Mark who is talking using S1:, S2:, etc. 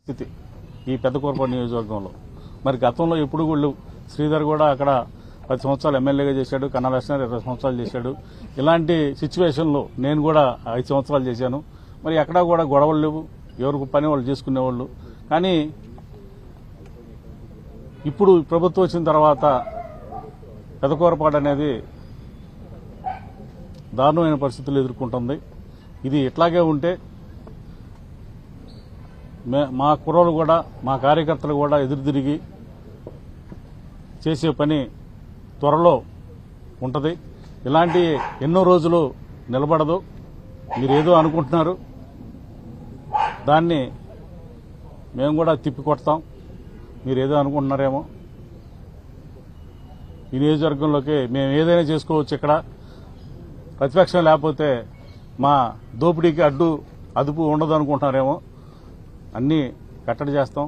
S1: స్థితి ఈ పెద్దకూరపాడు నియోజకవర్గంలో. మరి గతంలో ఎప్పుడు కూడా శ్రీధర్ కూడా అక్కడ 10 సంవత్సరాలు ఎమ్మెల్యేగా చేశాడు, కన్నా లక్ష్మణ్ 20 సంవత్సరాలు చేశాడు. ఇలాంటి సిచ్యువేషన్లో నేను కూడా 5 సంవత్సరాలు చేశాను. మరి ఎక్కడా కూడా గొడవలు లేవు, ఎవరికి పని వాళ్ళు చేసుకునేవాళ్ళు. కానీ ఇప్పుడు ప్రభుత్వం వచ్చిన తర్వాత పెద్దకూరపాడు అనేది దారుణమైన పరిస్థితులు ఎదుర్కొంటుంది. ఇది ఇట్లాగే ఉంటే మా కుర్రోళ్ళు కూడా, మా కార్యకర్తలు కూడా ఎదురు తిరిగి చేసే పని త్వరలో ఉంటుంది. ఇలాంటి ఎన్నో రోజులు నిలబడదు. మీరేదో అనుకుంటున్నారు, దాన్ని మేము కూడా తిప్పికొడతాం. మీరేదో అనుకుంటున్నారేమో. ఈ నియోజకవర్గంలోకి మేము ఏదైనా చేసుకోవచ్చు. ఇక్కడ ప్రతిపక్షం లేకపోతే మా దోపిడీకి అడ్డు అదుపు ఉండదు అనుకుంటున్నారేమో. అన్నీ కట్టడి చేస్తాం.